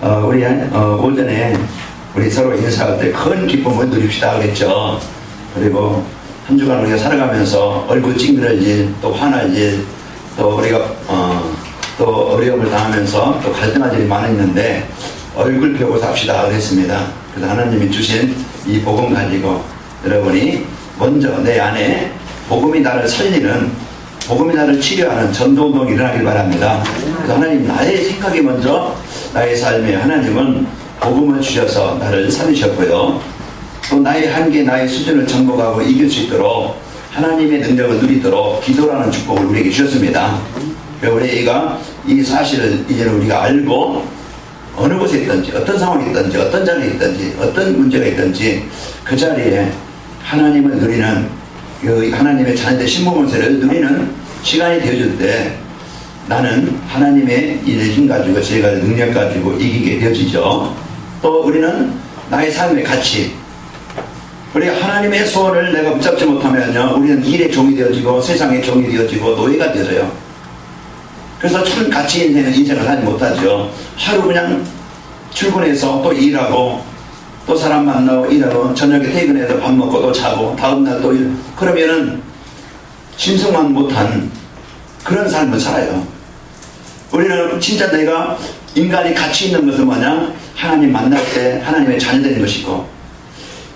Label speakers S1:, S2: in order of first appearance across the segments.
S1: 우리 오전에 우리 서로 인사할 때 큰 기쁨을 누립시다 그랬죠. 그리고 한 주간 우리가 살아가면서 얼굴 찡그릴 일, 또 화날 일, 또 우리가 또 어려움을 당하면서 또 갈등할 일이 많았는데 얼굴 펴고 삽시다 그랬습니다. 그래서 하나님이 주신 이 복음 가지고 여러분이 먼저 내 안에 복음이 나를 살리는, 복음이 나를 치료하는 전도운동이 일어나길 바랍니다. 그래서 하나님, 나의 생각이 먼저 나의 삶에 하나님은 복음을 주셔서 나를 살리셨고요, 또 나의 한계, 나의 수준을 정복하고 이길 수 있도록 하나님의 능력을 누리도록 기도라는 축복을 우리에게 주셨습니다. 우리가 이 사실을 이제는 우리가 알고 어느 곳에 있든지, 어떤 상황이 있든지, 어떤 자리에 있든지, 어떤 문제가 있든지 그 자리에 하나님을 누리는, 그 하나님의 자녀의 신부문세를 누리는 시간이 되어질 때 나는 하나님의 일의 힘 가지고, 제가 능력 가지고 이기게 되어지죠. 또 우리는 나의 삶의 가치, 우리 하나님의 소원을 내가 붙잡지 못하면요, 우리는 일의 종이 되어지고 세상의 종이 되어지고 노예가 되어져요. 그래서 참 가치 인생은 인생을 하지 못하죠. 하루 그냥 출근해서 또 일하고 또 사람 만나고 일하고 저녁에 퇴근해서 밥 먹고 또 자고 다음날 또 일, 그러면은 신성만 못한 그런 삶을 살아요. 우리는 진짜 내가 인간이 가치 있는 것은 뭐냐? 하나님 만날 때 하나님의 자녀되는 것이고,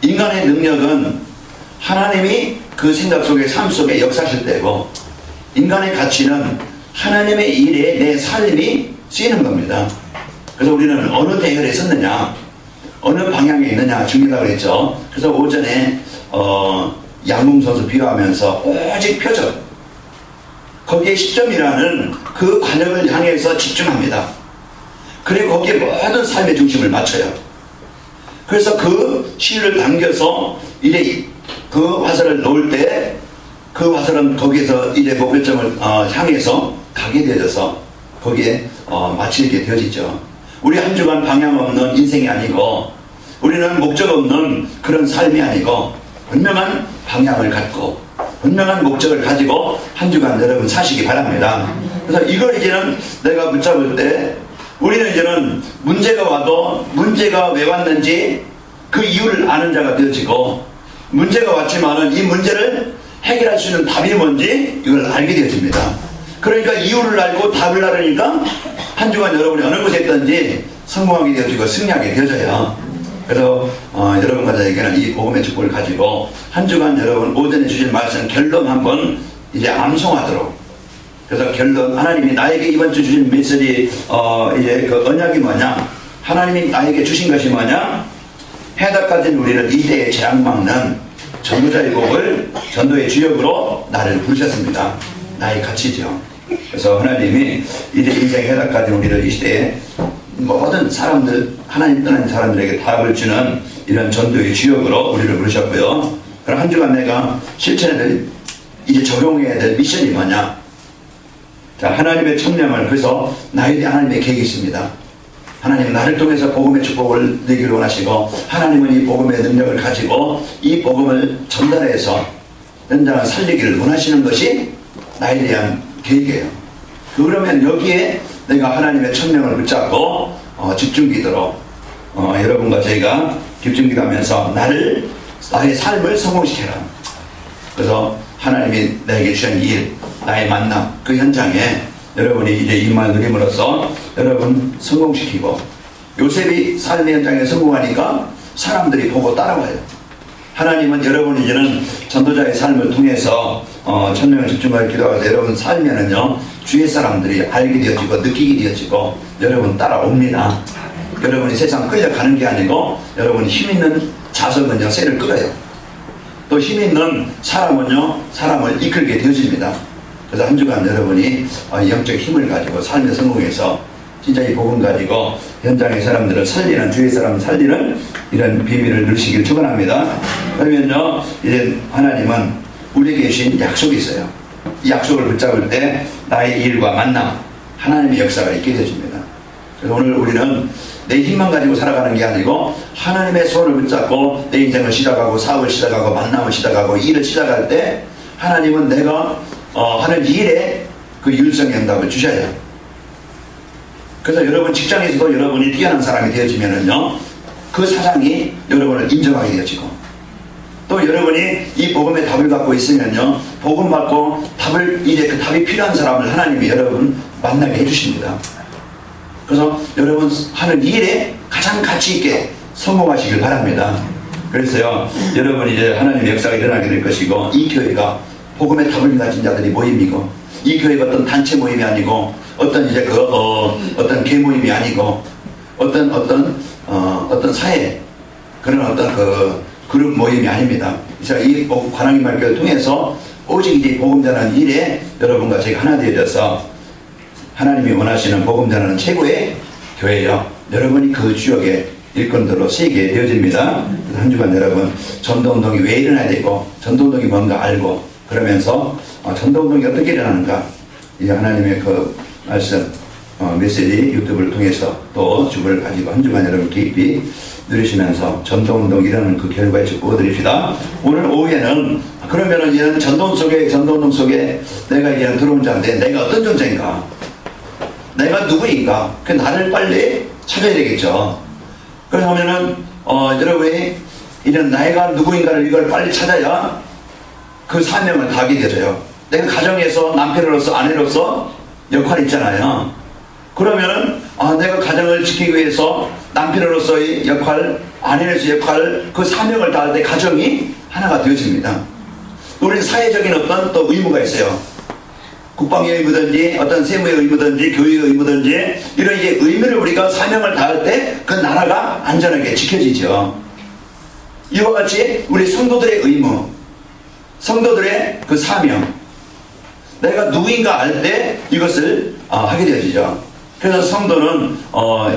S1: 인간의 능력은 하나님이 그 생각 속에, 삶 속에 역사하실 때고, 인간의 가치는 하나님의 일에 내 삶이 쓰이는 겁니다. 그래서 우리는 어느 대열에 섰느냐, 어느 방향에 있느냐 중요하다고 그랬죠. 그래서 오전에 양궁선수 비유하면서 오직 표적, 거기에 시점이라는 그 관역을 향해서 집중합니다. 그리고 거기에 모든 삶의 중심을 맞춰요. 그래서 그 시를 당겨서 이제 그 화살을 놓을 때 그 화살은 거기에서 이제 목표점을 향해서 가게 되어져서 거기에 마치게 되어지죠. 우리 한 주간 방향 없는 인생이 아니고, 우리는 목적 없는 그런 삶이 아니고 분명한 방향을 갖고 분명한 목적을 가지고 한 주간 여러분 사시기 바랍니다. 그래서 이걸 이제는 내가 붙잡을 때 우리는 이제는 문제가 와도 문제가 왜 왔는지 그 이유를 아는 자가 되어지고, 문제가 왔지만은 이 문제를 해결할 수 있는 답이 뭔지 이걸 알게 되어집니다. 그러니까 이유를 알고 답을 알으니까 한 주간 여러분이 어느 곳에 있든지 성공하게 되어지고 승리하게 되어져요. 그래서 여러분과 저에게는 이 복음의 축복을 가지고 한 주간 여러분 오전에 주신 말씀 결론 한번 이제 암송하도록. 그래서 결론, 하나님이 나에게 이번 주 주신 메시지 이제 그 언약이 뭐냐, 하나님이 나에게 주신 것이 뭐냐, 해답까지는 우리를 이대의 재앙 막는 전도자의 복을 전도의 주역으로 나를 부르셨습니다. 나의 가치죠. 그래서 하나님이 이제 인생의 해답까지 우리를 이 시대에 모든 사람들, 하나님 떠난 사람들에게 답을 주는 이런 전도의 주역으로 우리를 부르셨고요. 그럼 한 주간 내가 실천해야 될, 이제 적용해야 될 미션이 뭐냐? 자, 하나님의 천명을, 그래서 나에 대한 하나님의 계획이 있습니다. 하나님은 나를 통해서 복음의 축복을 누리기를 원하시고, 하나님은 이 복음의 능력을 가지고 이 복음을 전달해서 현장을 살리기를 원하시는 것이 나에 대한 계획이에요. 그러면 여기에 내가 하나님의 천명을 붙잡고 집중기도로 여러분과 저희가 집중기도하면서 나의 삶을 성공시켜라. 그래서 하나님이 나에게 주신 일, 나의 만남, 그 현장에 여러분이 이제 임만 누림으로써 여러분 성공시키고, 요셉이 삶의 현장에 성공하니까 사람들이 보고 따라와요. 하나님은 여러분 이제는 전도자의 삶을 통해서 천명을 집중하여 기도하면서 여러분 살면은요, 주위 사람들이 알게 되어지고 느끼게 되어지고 여러분 따라옵니다. 여러분이 세상 끌려가는 게 아니고 여러분이 힘있는 자석은요 새를 끌어요. 또 힘있는 사람은요 사람을 이끌게 되어집니다. 그래서 한 주간 여러분이 영적 힘을 가지고 삶의 성공에서 진짜 이 복음 가지고 현장의 사람들을 살리는, 주위 사람을 살리는 이런 비밀을 누리시길 축원합니다. 그러면요, 이제 하나님은 우리에게 주신 약속이 있어요. 이 약속을 붙잡을 때 나의 일과 만남, 하나님의 역사가 있게 되어집니다. 그래서 오늘 우리는 내 힘만 가지고 살아가는 게 아니고 하나님의 손을 붙잡고 내 인생을 시작하고 사업을 시작하고 만남을 시작하고 일을 시작할 때 하나님은 내가 하는 일에 그 율성의 응답을 주셔야 해요. 그래서 여러분 직장에서도 여러분이 뛰어난 사람이 되어지면은요, 그 사장이 여러분을 인정하게 되어지고, 또 여러분이 이 복음의 답을 갖고 있으면요, 복음 받고 이제 그 답이 필요한 사람을 하나님이 여러분 만나게 해주십니다. 그래서 여러분 하는 일에 가장 가치 있게 성공하시길 바랍니다. 그래서요, 여러분 이제 하나님의 역사가 일어나게 될 것이고, 이 교회가 복음의 답을 가진 자들이 모임이고, 이 교회가 어떤 단체 모임이 아니고, 어떤 이제 어떤 개 모임이 아니고, 어떤 사회, 그런 어떤 그룹 모임이 아닙니다. 자, 이 관왕의 말교를 통해서 오직 이제 복음 전하는 일에 여러분과 제가 하나 되어져서 하나님이 원하시는 복음 전하는 최고의 교회요, 여러분이 그 지역의 일꾼들로 세게 되어집니다. 한 주간 여러분 전도운동이 왜 일어나야 되고, 전도운동이 뭔가 알고, 그러면서 전도운동이 어떻게 일어나는가, 이제 하나님의 그 말씀 메시지 유튜브를 통해서 또 주부를 가지고 한 주간 여러분 깊이 누리시면서 전도운동 일어나는 그 결과에 축복을 드립시다. 오늘 오후에는 그러면은 이런 전도운동 속에 내가 이제 들어온 자인데 내가 어떤 존재인가, 내가 누구인가, 그 나를 빨리 찾아야 되겠죠. 그러면은 여러분이 이런 내가 누구인가를 이걸 빨리 찾아야 그 사명을 다하게 되어져요. 내가 가정에서 남편으로서 아내로서 역할이 있잖아요. 그러면은 내가 가정을 지키기 위해서 남편으로서의 역할, 아내로서의 역할, 그 사명을 다할 때 가정이 하나가 되어집니다. 우리는 사회적인 어떤 또 의무가 있어요. 국방의 의무든지 어떤 세무의 의무든지 교육의 의무든지 이런 이제 의무를 우리가 사명을 다할 때 그 나라가 안전하게 지켜지죠. 이와 같이 우리 성도들의 의무, 성도들의 그 사명, 내가 누구인가 알 때 이것을 하게 되어지죠. 그래서 성도는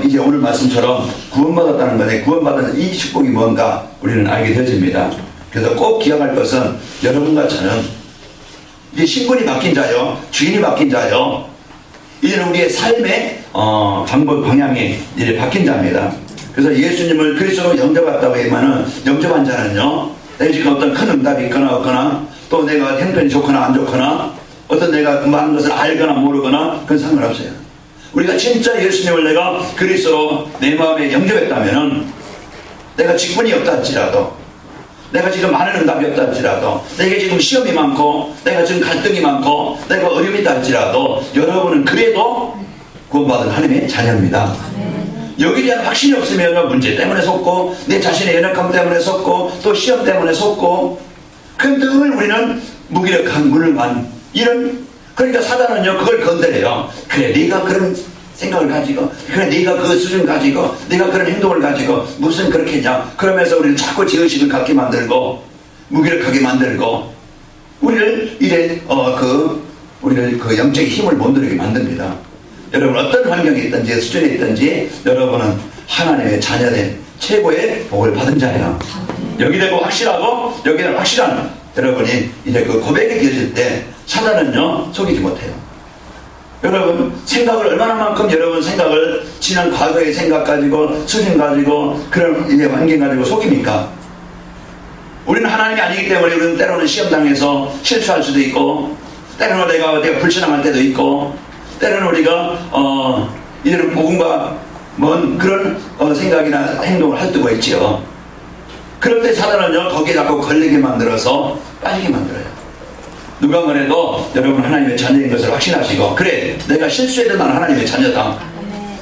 S1: 이제 오늘 말씀처럼 구원받았다는 것에 구원받은 이 축복이 뭔가 우리는 알게 되어집니다. 그래서 꼭 기억할 것은 여러분과 저는 이제 신분이 바뀐 자요, 주인이 바뀐 자요, 이제는 우리의 삶의 방향이 이제 바뀐 자입니다. 그래서 예수님을 그리스도로 영접했다고 하면은, 영접한 자는요, 내가 지금 어떤 큰 응답이 있거나 없거나, 또 내가 형편이 좋거나 안 좋거나, 어떤 내가 많은 것을 알거나 모르거나 그건 상관없어요. 우리가 진짜 예수님을 내가 그리스도로 내 마음에 영접했다면은, 내가 직분이 없다 할지라도, 내가 지금 많은 응답이 없다 할지라도, 내가 지금 시험이 많고, 내가 지금 갈등이 많고, 내가 어려움이 있다 할지라도, 여러분은 그래도 구원받은 하나님의 자녀입니다. 여기에 대한 확신이 없으면 문제 때문에 속고, 내 자신의 연약함 때문에 속고, 또 시험 때문에 속고, 그 늘 우리는 무기력한 물만 이런, 그러니까 사단은요 그걸 건드려요. 그래, 네가 그런 생각을 가지고, 그래 네가 그 수준 가지고, 네가 그런 행동을 가지고 무슨 그렇게 했냐, 그러면서 우리를 자꾸 죄의식을 갖게 만들고 무기력하게 만들고 우리를 이래 우리를 그 영적인 힘을 못 누리게 만듭니다. 여러분 어떤 환경에 있든지 수준에 있든지 여러분은 하나님의 자녀된 최고의 복을 받은 자예요. 여기 대고 확실하고 여기는 확실한 여러분이 이제 그 고백이 되어질 때 사단은요 속이지 못해요. 여러분 생각을 얼마나만큼 여러분 생각을 지난 과거의 생각 가지고 수준 가지고 그런 이제 환경 가지고 속입니까? 우리는 하나님이 아니기 때문에 우리는 때로는 시험당해서 실수할 수도 있고, 때로는 내가 불신앙할 때도 있고, 때로는 우리가 이제는 복음과 먼 그런 생각이나 행동을 할 때가 있지요. 그럴 때 사단은요 거기에 자꾸 걸리게 만들어서 빠지게 만들어요. 누가 뭐래도 여러분 하나님의 자녀인 것을 확신하시고, 그래 내가 실수해도 나는 하나님의 자녀다,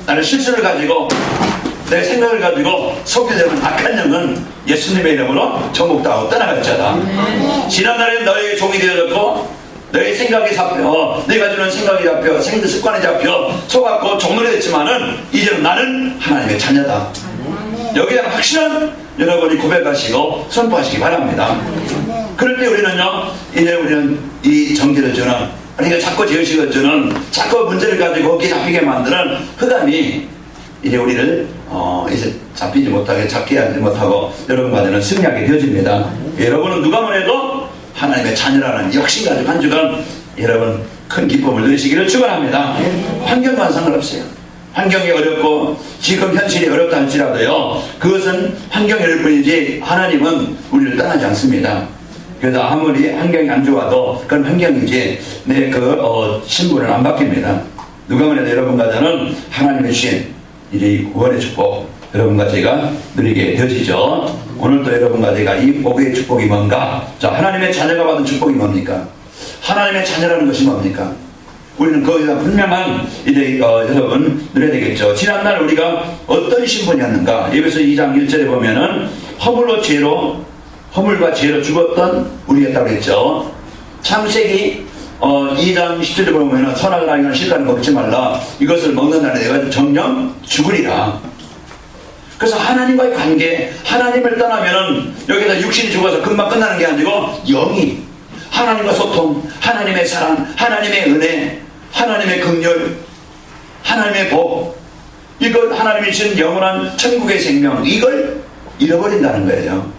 S1: 나는 실수를 가지고 내 생각을 가지고 속이려는 악한 영은 예수님의 이름으로 전복당하고 떠나갈 자다. 지난날에 너의 종이 되어졌고 너의 생각이 잡혀, 네가 주는 생각이 잡혀, 습관이 잡혀 속았고 종노래 됐지만은 이제는 나는 하나님의 자녀다. 여기에 대한 확실한 여러분이 고백하시고 선포하시기 바랍니다. 그럴 때 우리는요, 이제 우리는 이 정죄를 주는, 그러니까 자꾸 죄의식을 주는, 자꾸 문제를 가지고 어깨 잡히게 만드는 흑암이 이제 우리를 이제 잡히지 못하게, 잡게 하지 못하고 여러분과는 승리하게 되어집니다. 여러분은 누가 뭐래도 하나님의 자녀라는 역신 가지고 한 주간 여러분 큰 기쁨을 누리시기를 축원합니다. 환경과는 상관없어요. 환경이 어렵고 지금 현실이 어렵다 할지라도요, 그것은 환경이 어려울 뿐이지 하나님은 우리를 떠나지 않습니다. 그래서 아무리 환경이 안 좋아도 그건 환경이지 내 신분은 안 바뀝니다. 누가 뭐래도 여러분과 저는 하나님의 주신 이 구원의 축복, 여러분과 제가 누리게 되어지죠. 오늘도 여러분과 제가 이 복의 축복이 뭔가? 자, 하나님의 자녀가 받은 축복이 뭡니까? 하나님의 자녀라는 것이 뭡니까? 우리는 거기에 대한 분명한 여러분 누려야 되겠죠. 지난날 우리가 어떤 신분이었는가? 에베소 2장 1절에 보면은 허물과 죄로 죽었던 우리였다고 했죠. 창세기 2장 10절에 보면은 선악을 알거나 싫다는 거 먹지 말라. 이것을 먹는다는 내가 정령 죽으리라. 그래서 하나님과의 관계, 하나님을 떠나면은 여기서 육신이 죽어서 금방 끝나는 게 아니고 영이 하나님과 소통, 하나님의 사랑, 하나님의 은혜, 하나님의 긍휼, 하나님의 복, 이걸 하나님이 주신 영원한 천국의 생명, 이걸 잃어버린다는 거예요.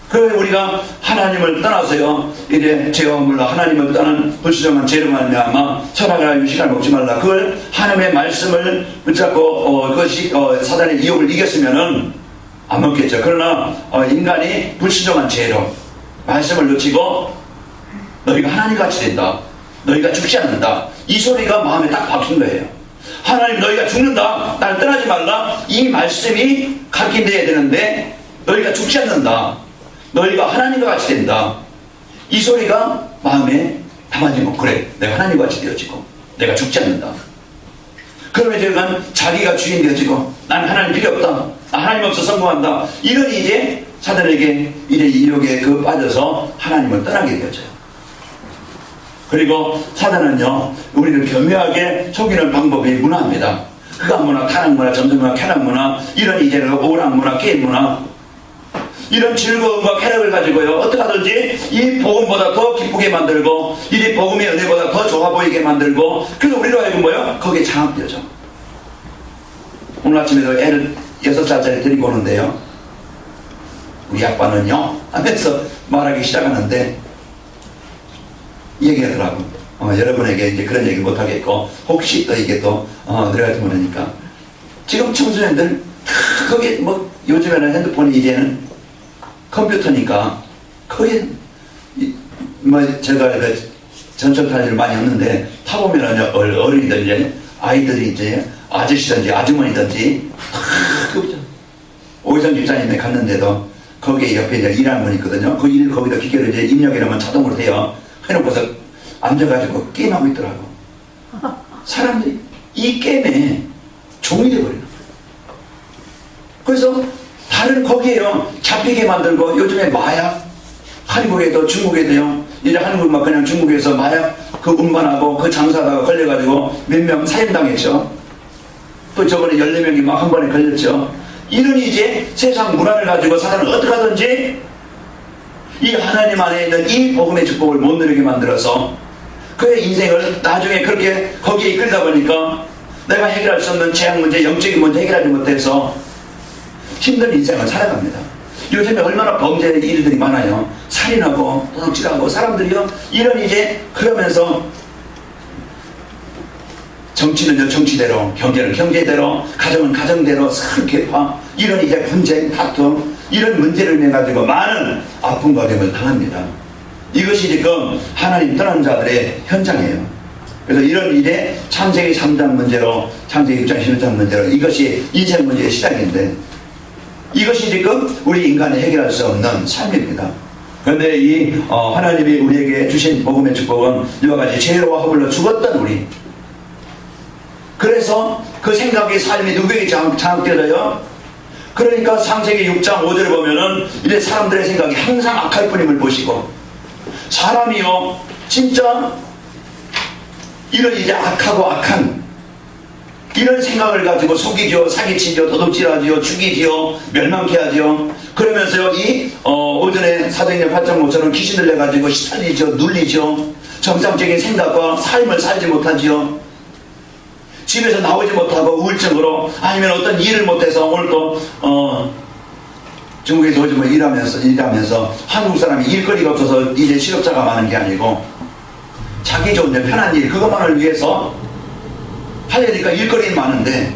S1: 그래 우리가 하나님을 떠나서요, 이제 죄와 물러 하나님을 떠난 불수정한 죄로 말미암아 선악을 알고 시간을 먹지 말라. 그걸 하나님의 말씀을 붙잡고 그것이 사단의 유혹을 이겼으면은 안 먹겠죠. 그러나 인간이 불수정한 죄로 말씀을 놓치고 너희가 하나님같이 된다, 너희가 죽지 않는다, 이 소리가 마음에 딱 박힌 거예요. 하나님 너희가 죽는다, 날 떠나지 말라, 이 말씀이 각인되어야 되는데 너희가 죽지 않는다, 너희가 하나님과 같이 된다, 이 소리가 마음에 담아지면 그래, 내가 하나님과 같이 되어지고 내가 죽지 않는다. 그러면 제가 자기가 주인 되어지고 난 하나님 필요 없다, 나 하나님 없어 성공한다, 이러니 이제 사단에게 이렇게 빠져서 하나님을 떠나게 되어져요. 그리고 사단은요, 우리를 교묘하게 속이는 방법이 문화입니다. 흑암문화, 타락문화, 점점문화, 쾌락문화, 이런 이제는 오락문화, 게임문화, 이런 즐거움과 쾌락을 가지고요, 어떻게 하든지 이 복음보다 더 기쁘게 만들고 이 복음의 은혜보다 더 좋아 보이게 만들고, 그래서 우리로 하여금 뭐요? 거기에 장악되죠. 오늘 아침에도 애를 6살짜리 데리고 오는데요, 우리 아빠는요 하면서 말하기 시작하는데 얘기하더라고. 여러분에게 이제 그런 얘기 못하겠고 혹시 또 이게 또 내가 모르니까 지금 청소년들 거기 뭐 요즘에는 핸드폰이 이제는 컴퓨터니까 거기 뭐 제가 전철 탈 일 많이 없는데 타보면은 어른이들 이제 아이들이 이제 아저씨든지 아주머니든지 오희정 집사님네 갔는데도 거기에 옆에 이제 일하는 분 있거든요. 그 일 거기다 기계를 이제 입력해놓으면 자동으로 돼요. 해놓고서 앉아가지고 게임하고 있더라고. 사람들이 이 게임에 종이 돼버리는 거예요. 그래서 다른 거기에요 잡히게 만들고, 요즘에 마약, 한국에도 중국에도요, 이제 한국만 그냥 중국에서 마약 그 운반하고 그 장사하다가 걸려가지고 몇 명 살인당했죠. 또 저번에 14명이 막 한 번에 걸렸죠. 이러니 이제 세상 문화를 가지고 사람은 어떻게 하든지 이 하나님 안에 있는 이 복음의 축복을 못 누리게 만들어서 그의 인생을 나중에 그렇게 거기에 이끌다 보니까 내가 해결할 수 없는 재앙 문제, 영적인 문제 해결하지 못해서 힘든 인생을 살아갑니다. 요즘에 얼마나 범죄 일들이 많아요. 살인하고 도둑질하고 사람들이요, 이런 이제 그러면서 정치는요 정치대로, 경제는 경제대로, 가정은 가정대로 큰 개파, 이런 이제 분쟁, 다툼, 이런 문제를 인해 가지고 많은 아픔과 어려움을 당합니다. 이것이 지금 하나님 떠난 자들의 현장이에요. 그래서 이런 일에 창세기 3장 문제로, 창세기 6장 11장 문제로 이것이 인생 문제의 시작인데, 이것이 지금 우리 인간이 해결할 수 없는 삶입니다. 그런데 이 하나님이 우리에게 주신 복음의 축복은 이와 같이 죄로와 허물로 죽었던 우리, 그래서 그 생각의 삶이 누구에게 장악되어요? 그러니까 창세기 6장 5절에 보면은 이제 사람들의 생각이 항상 악할 뿐임을 보시고, 사람이요 진짜 이런 이제 악하고 악한 이런 생각을 가지고 속이죠, 사기치죠, 도둑질하죠, 죽이죠, 멸망케 하죠. 그러면서요 이 오전에 사도행전 8.5처럼 귀신을 내가지고 시달리죠, 눌리죠, 정상적인 생각과 삶을 살지 못하죠, 집에서 나오지 못하고 우울증으로, 아니면 어떤 일을 못해서 오늘 또 중국에서 오지 뭐 일하면서 한국 사람이 일거리가 없어서 이제 실업자가 많은 게 아니고 자기 좋은 일, 편한 일, 그것만을 위해서 하려니까 일거리는 많은데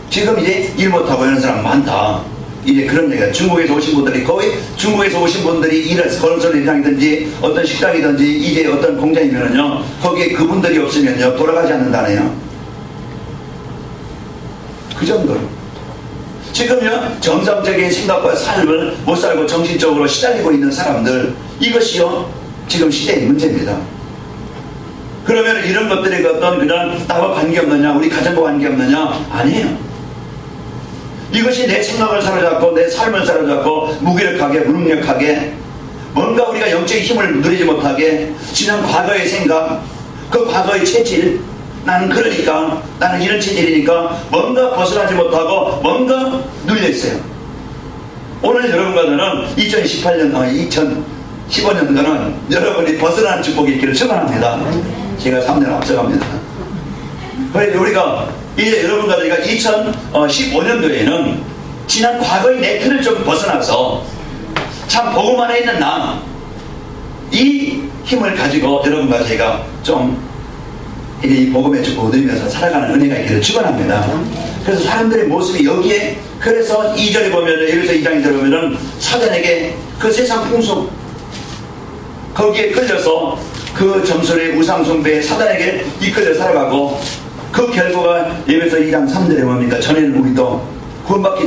S1: 지금 이제 일 못하고 이런 사람 많다. 이제 그런 얘기가 중국에서 오신 분들이 거의 중국에서 오신 분들이 일해서 건설 현장이든지 어떤 식당이든지 이제 어떤 공장이면은요 거기에 그분들이 없으면요 돌아가지 않는다네요. 그 정도로 지금요 정상적인 생각과 삶을 못 살고 정신적으로 시달리고 있는 사람들 이것이요 지금 시대의 문제입니다. 그러면 이런 것들이 어떤 그런 나와 관계없느냐 우리 가정과 관계없느냐 아니에요. 이것이 내 생각을 사로잡고 내 삶을 사로잡고 무기력하게 무능력하게 뭔가 우리가 영적인 힘을 누리지 못하게 지난 과거의 생각 그 과거의 체질 나는 그러니까 나는 이런 체질이니까 뭔가 벗어나지 못하고 뭔가 눌려있어요. 오늘 여러분과 저는 2015년도는 여러분이 벗어나는 축복이 있기를 축원합니다. 제가 3년 앞서갑니다. 우리가 이제 여러분과 저희가 2015년도에는 지난 과거의 내 틀을 좀 벗어나서 참 복음 안에 있는 나 이 힘을 가지고 여러분과 제가 좀 이 복음의 축복을 누리면서 살아가는 은혜가 있기를 축원합니다. 그래서 사람들의 모습이 여기에 그래서 2절에 보면 여기서 2장에 들어보면 사단에게 그 세상 풍속 거기에 끌려서 그 점술의 우상숭배에 사단에게 이끌려 살아가고 그 결과가 예배서 2장 3절에 뭡니까? 전에는 우리도 구원받기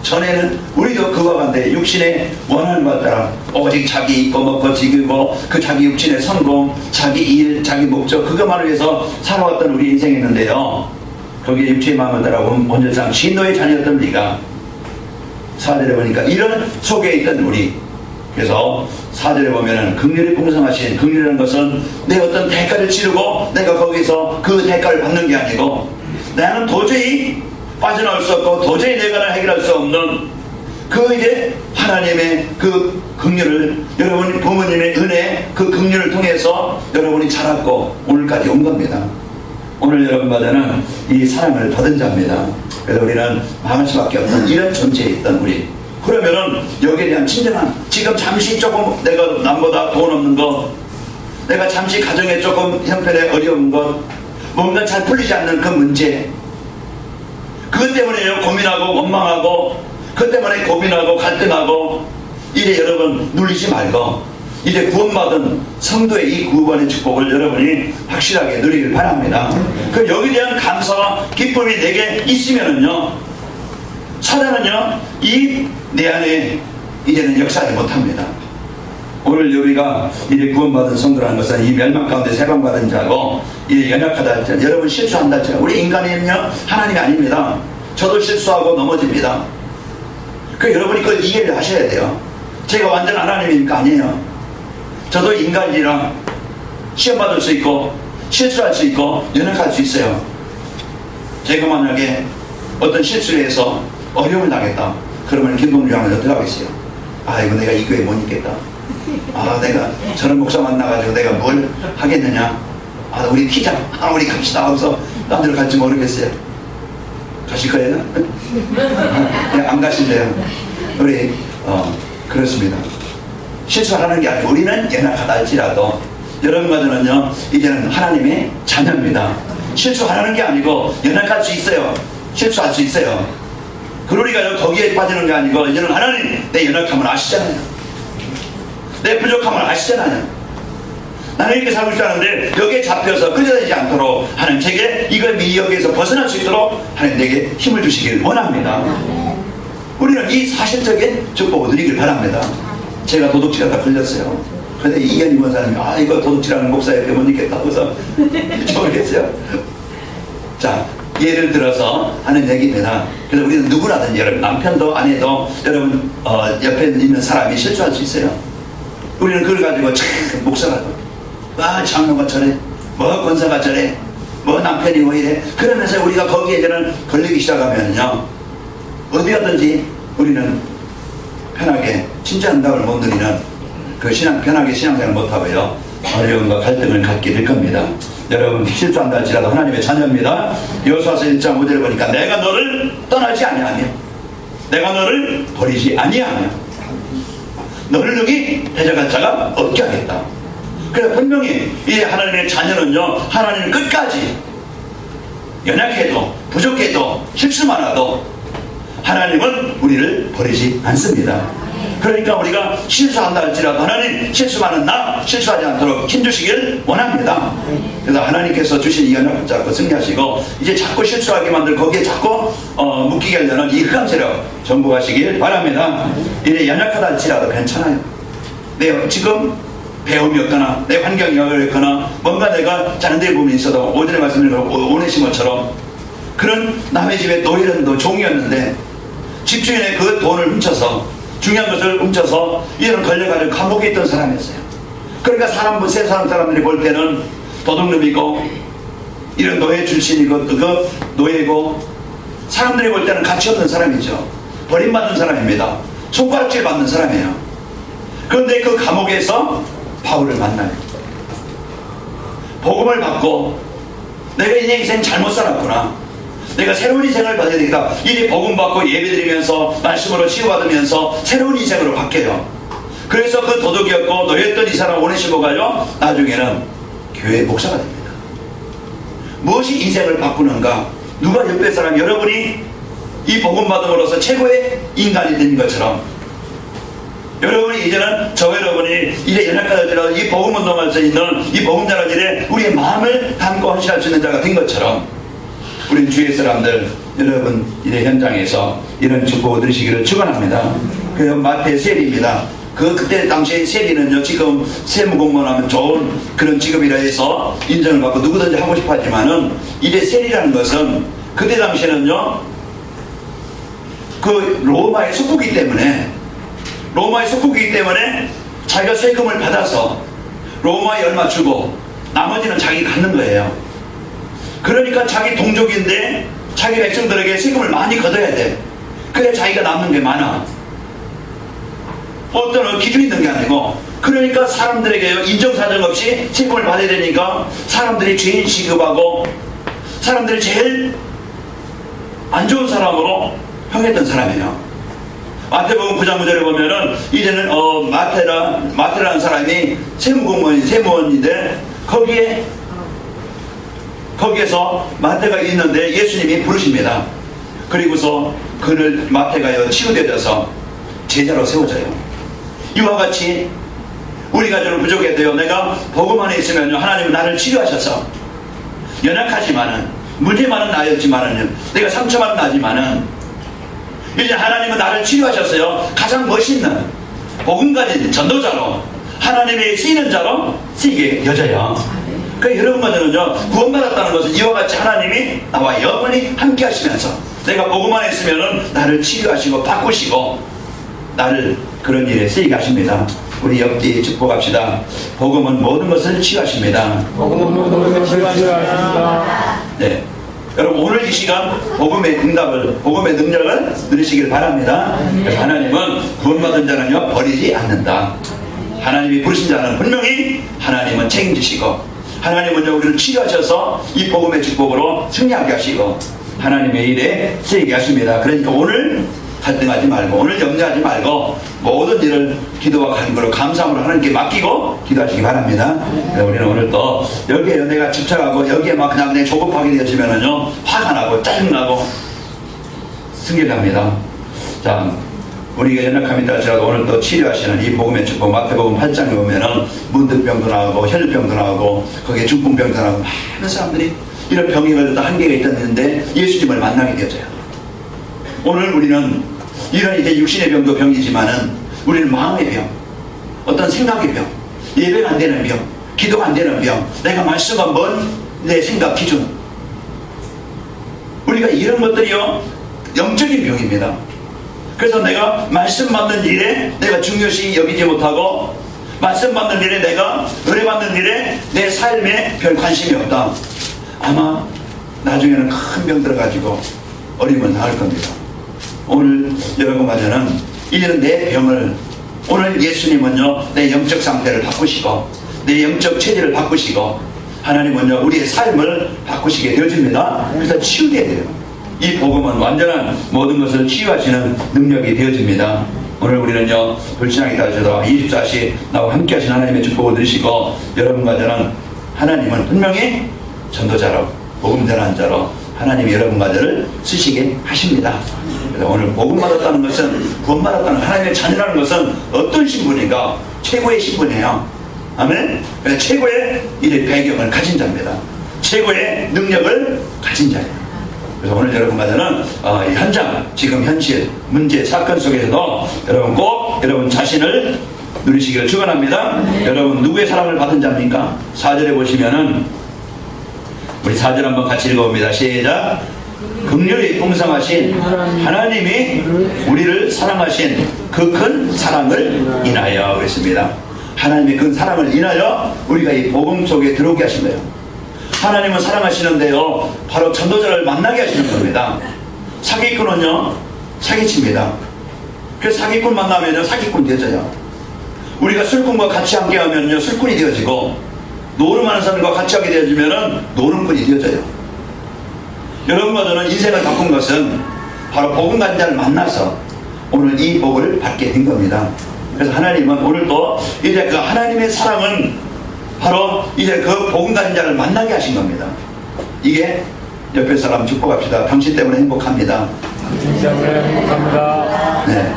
S1: 전에는 우리도 그와 반대 육신의 원한을 따라 오직 자기 입고 먹고 지기고 그 자기 육신의 성공 자기 일 자기 목적 그것만을 위해서 살아왔던 우리 인생이었는데요 거기에 육체의 마음을 따라 본질상 진노의 자녀였던 우리가 4절에 보니까 이런 속에 있던 우리 그래서 4절에 보면은 긍휼이 풍성하신 긍휼이라는 것은 내 어떤 대가를 치르고 내가 거기서 그 대가를 받는 게 아니고 나는 도저히 빠져나올 수 없고 도저히 내가 해결할 수 없는 그 이제 하나님의 그 긍휼을 여러분 부모님의 은혜 그 긍휼을 통해서 여러분이 자랐고 오늘까지 온 겁니다. 오늘 여러분과 저는 이 사랑을 받은 자입니다. 그래서 우리는 망할 수밖에 없는 이런 존재에 있던 우리 그러면은 여기에 대한 친절한 지금 잠시 조금 내가 남보다 돈 없는 것 내가 잠시 가정에 조금 형편에 어려운 것 뭔가 잘 풀리지 않는 그 문제 그것 때문에 고민하고 원망하고 그것 때문에 고민하고 갈등하고 이래 여러분 눌리지 말고 이제 구원받은 성도의 이 구원의 축복을 여러분이 확실하게 누리길 바랍니다. 그 여기에 대한 감사와 기쁨이 내게 있으면은요 사단은요 이 내 안에 이제는 역사하지 못합니다. 오늘 우리가 이제 구원받은 성도라는 것은 이 멸망 가운데 세방받은 자고 이 연약하다 할지라도 여러분 실수한다 할지라도 우리 인간이면요 하나님이 아닙니다. 저도 실수하고 넘어집니다. 그 여러분이 그걸 이해를 하셔야 돼요. 제가 완전 하나님이니까 아니에요. 저도 인간이라 시험 받을 수 있고 실수할 수 있고 연약할 수 있어요. 제가 만약에 어떤 실수를 해서 어려움을 당했다 그러면 김동주 양은 어떻게 하겠어요? 아 이거 내가 이 교회 못 있겠다. 아 내가 저런 목사 만나가지고 내가 뭘 하겠느냐. 아 우리 튀자. 아 우리 갑시다 하고서 딴 데로 갈지 모르겠어요. 가실 거예요? 안 가실래요? 우리 그렇습니다. 실수하는 게 아니고 우리는 연약하다 할지라도 여러분과 저는요 이제는 하나님의 자녀입니다. 실수하는 게 아니고 연약할 수 있어요. 실수할 수 있어요. 그러니까 거기에 빠지는 게 아니고 이제는 하나님 내 연약함을 아시잖아요. 내 부족함을 아시잖아요. 나는 이렇게 살고 싶다는데 여기에 잡혀서 끌려다니지 않도록 하나님 제게 이걸 여기에서 벗어날 수 있도록 하나님 내게 힘을 주시길 원합니다. 우리는 이 사실적인 축복을 누리길 바랍니다. 제가 도둑질하다 걸렸어요. 근데 이현희 목사님이 아 이거 도둑질하는 목사에게 못 있겠다고 해서 모르겠어요. 자 예를 들어서 하는 얘기입니다. 그래서 우리는 누구라든지 여러분 남편도 아내도 여러분 옆에 있는 사람이 실수할 수 있어요. 우리는 그걸 가지고 참 목사가 와 장로가 저래 뭐 권사가 저래 뭐 남편이 뭐 이래 그러면서 우리가 거기에 이제는 걸리기 시작하면요 어디 가든지 우리는 편하게 진짜 응답을 못 누리는 그 편하게 신앙생활을 못하고요 어려움과 갈등을 갖게 될 겁니다. 여러분 실수한다 할지라도 하나님의 자녀입니다. 여호수아서 1장 5절에 보니까 내가 너를 떠나지 아니하며 내가 너를 버리지 아니하며 너를 능히 데려갈 자가 없게 하겠다. 그래서 분명히 이 하나님의 자녀는요 하나님을 끝까지 연약해도 부족해도 실수 많아도 하나님은 우리를 버리지 않습니다. 그러니까 우리가 실수한다 할지라도 하나님 실수하는 나 실수하지 않도록 힘주시길 원합니다. 그래서 하나님께서 주신 이 언약 붙잡고 승리하시고 이제 자꾸 실수하게 만들 거기에 자꾸 묶이게 하려는 이 흑암 세력 정복하시길 바랍니다. 이제 연약하다 할지라도 괜찮아요. 내 지금 배움이 없거나 내 환경이 어렵거나 뭔가 내가 자는데 부분이 있어도 오전에 말씀드린 오네시모처럼 그런 남의 집에 노예는 종이었는데 집주인의 그 돈을 훔쳐서 중요한 것을 훔쳐서 이런 걸려가지고 감옥에 있던 사람이었어요. 그러니까 사람들이 볼 때는 도둑놈이고 이런 노예 출신이고 그 노예고 사람들이 볼 때는 가치 없는 사람이죠. 버림받는 사람입니다. 손가락질 받는 사람이에요. 그런데 그 감옥에서 바울을 만나요. 복음을 받고 내가 이 인생 잘못 살았구나, 내가 새로운 인생을 받아야 되겠다. 이제 복음 받고 예배드리면서 말씀으로 치유받으면서 새로운 인생으로 바뀌어요. 그래서 그 도둑이었고 노였던 이 사람 오네시모가요 나중에는 교회 목사가 됩니다. 무엇이 인생을 바꾸는가? 누가 옆에 사람 여러분이 이 복음 받음으로써 최고의 인간이 된 것처럼 여러분이 이제는 여러분이 이제 연약하더라도 이 복음 운동할 수 있는 이 복음 전할 일에 우리의 마음을 담고 헌신할 수 있는 자가 된 것처럼 우리 주위의 사람들 여러분 이제 현장에서 이런 축복을 들으시기를 축원합니다. 그 마태 세리입니다. 그때 당시에 세리는요 지금 세무공무원 하면 좋은 그런 직업이라 해서 인정을 받고 누구든지 하고 싶어 하지만은 이제 세리라는 것은 그때 당시에는요 그 로마의 속국이기 때문에 자기가 세금을 받아서 로마에 얼마 주고 나머지는 자기가 갖는 거예요. 그러니까 자기 동족인데 자기 백성들에게 세금을 많이 걷어야 돼. 그래 자기가 남는 게 많아. 어떤 기준이 있는 게 아니고 그러니까 사람들에게 인정사정 없이 세금을 받아야 되니까 사람들이 죄인 취급하고 사람들이 제일 안 좋은 사람으로 평했던 사람이에요. 마태복음 9장 9절에 보면은 이제는 마태라는 사람이 세무원인데 거기에서 마태가 있는데 예수님이 부르십니다. 그리고서 그를 마태가요 치유되어서 제자로 세워져요. 이와 같이 우리가 저는 부족해도요 내가 복음 안에 있으면 하나님은 나를 치료하셔서 연약하지만은 문제 많은 나였지만은 내가 상처 많은 나지만은 이제 하나님은 나를 치유하셨어요. 가장 멋있는 복음 가진 전도자로 하나님의 쓰이는 자로 쓰이게 되어져요. 그러니까 여러분과 저는요 구원받았다는 것은 이와 같이 하나님이 나와 영원히 함께 하시면서 내가 복음 안에 있으면은 나를 치유하시고 바꾸시고 나를 그런 일에 쓰이게 하십니다. 우리 옆뒤 축복합시다. 복음은 모든 것을 치유하십니다.
S2: 복음은 모든 것을 치유하십니다.
S1: 네. 여러분 오늘 이 시간 복음의 응답을 복음의 능력을 누리시길 바랍니다. 그래서 하나님은 구원받은 자는요 버리지 않는다. 하나님이 부르신 자는 분명히 하나님은 책임지시고 하나님은 우리를 치유하셔서 이 복음의 축복으로 승리하게 하시고 하나님의 일에 쓰이게 하십니다. 그러니까 오늘 갈등하지 말고 오늘 염려하지 말고 모든 일을 기도와 간구로 감사함으로 하나님께 맡기고 기도하시기 바랍니다. 우리는 오늘 또 여기에 내가 집착하고 여기에 막 그냥 내 조급하게 되어지면은요 화가 나고 짜증나고 승리를 합니다. 자, 우리가 연약함이 할지라도 오늘 또 치료하시는 이 복음의 축복 마태복음 8장에 보면은 문득병도 나오고 혈류병도 나오고 거기에 중풍병도 나오고 많은 사람들이 이런 병이 걸려도 한계가 있었는데 예수님을 만나게 되어져요. 오늘 우리는 이런 이제 육신의 병도 병이지만은 우리는 마음의 병, 어떤 생각의 병, 예배가 안 되는 병, 기도가 안 되는 병, 내가 말씀과 먼 내 생각 기준, 우리가 이런 것들이요 영적인 병입니다. 그래서 내가 말씀 받는 일에 내가 중요시 여기지 못하고 말씀 받는 일에 내가 은혜 받는 일에 내 삶에 별 관심이 없다. 아마 나중에는 큰 병 들어가지고 어려움을 당할 겁니다. 오늘 여러분과 저는 이제는 내 병을 오늘 예수님은요 내 영적 상태를 바꾸시고 내 영적 체질을 바꾸시고 하나님은요 우리의 삶을 바꾸시게 되어집니다. 그래서 치유되어야 돼요. 이 복음은 완전한 모든 것을 치유하시는 능력이 되어집니다. 오늘 우리는요 불신앙이 따르셔도 24시 나와 함께 하신 하나님의 축복을 누리시고 여러분과 저는 하나님은 분명히 전도자로 복음 전하는 자로 하나님이 여러분 가정을 쓰시게 하십니다. 그래서 오늘 복음 받았다는 것은, 구원 받았다는 하나님의 자녀라는 것은 어떤 신분인가? 최고의 신분이에요. 아멘? 그래서 최고의 이 배경을 가진 자입니다. 최고의 능력을 가진 자예요. 그래서 오늘 여러분 가정은 이 현장, 지금 현실, 문제, 사건 속에서도 여러분 꼭 여러분 자신을 누리시기를 축원합니다. 여러분 누구의 사랑을 받은 자입니까? 4절에 보시면은 우리 4절 한번 같이 읽어봅니다. 시작. 긍휼히 풍성하신 하나님이 우리를 사랑하신 그 큰 사랑을 인하여 그랬습니다. 하나님의 그 사랑을 인하여 우리가 이 복음 속에 들어오게 하신 거예요. 하나님은 사랑하시는데요, 바로 전도자를 만나게 하시는 겁니다. 사기꾼은요, 사기칩니다. 그래서 사기꾼 만나면요, 사기꾼 되어져요. 우리가 술꾼과 같이 함께 하면요, 술꾼이 되어지고, 노름하는 사람과 같이 하게 되어지면은 노름꾼이 되어져요. 여러분과 저는 인생을 바꾼 것은 바로 복음 가진 자를 만나서 오늘 이 복을 받게 된 겁니다. 그래서 하나님은 오늘도 이제 그 하나님의 사랑은 바로 이제 그 복음 가진 자를 만나게 하신 겁니다. 이게 옆에 사람 축복합시다. 당신 때문에 행복합니다.
S2: 당신 때문에 행복합니다.
S1: 네.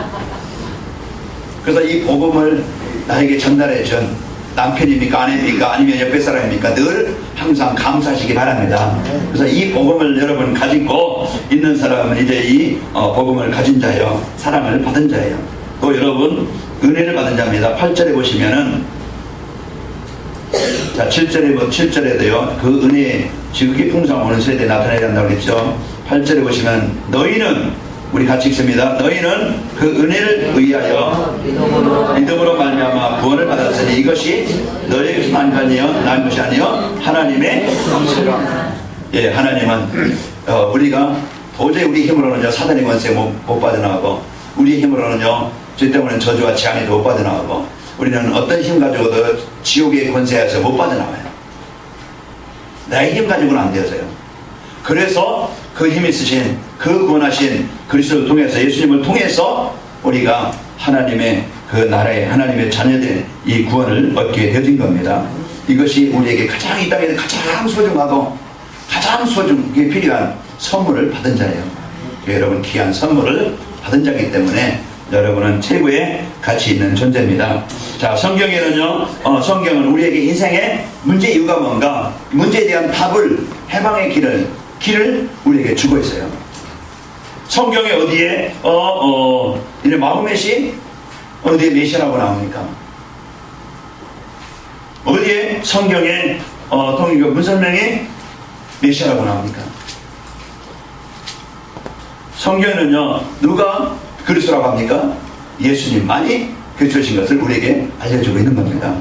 S1: 그래서 이 복음을 나에게 전달해 준 남편입니까, 아내입니까, 아니면 옆에 사람입니까, 늘 항상 감사하시기 바랍니다. 그래서 이 복음을 여러분 가지고 있는 사람은 이제 이 복음을 가진 자예요. 사랑을 받은 자예요. 또 여러분 은혜를 받은 자입니다. 8절에 보시면은, 자 7절에도요 그 은혜의 지극히 풍성한 오는 세대에 나타나야 한다고 그랬죠. 8절에 보시면 너희는, 우리 같이 읽습니다. 너희는 그 은혜를 의하여 믿음으로 말미암아 구원을 받았으니 이것이 너희에게서 난 것이 아니요 하나님의 선물이라. 예, 하나님은 우리가 도저히 우리 힘으로는요 사단의 권세 못 빠져나가고, 우리의 힘으로는요 죄 때문에 저주와 재앙에도 못 빠져나가고, 우리는 어떤 힘 가지고도 지옥의 권세에서 못 빠져나와요. 나의 힘 가지고는 안 되어서요. 그래서 그 힘 있으신, 그 구원하신 그리스도를 통해서, 예수님을 통해서 우리가 하나님의 그 나라의 하나님의 자녀된 이 구원을 얻게 되어진 겁니다. 이것이 우리에게 가장, 이 땅에서 가장 소중하고 가장 소중하게 필요한 선물을 받은 자예요. 여러분 귀한 선물을 받은 자이기 때문에 여러분은 최고의 가치 있는 존재입니다. 자, 성경에는요, 성경은 우리에게 인생의 문제 이유가 뭔가, 문제에 대한 답을, 해방의 길을 우리에게 주고 있어요. 성경에 어디에 이제 마호멧이 어디에 메시아라고 나옵니까? 어디에 성경에 통일교 문설명이 메시아라고 나옵니까? 성경에는요 누가 그리스도라고 합니까? 예수님만이 그리스도신 것을 우리에게 알려주고 있는 겁니다.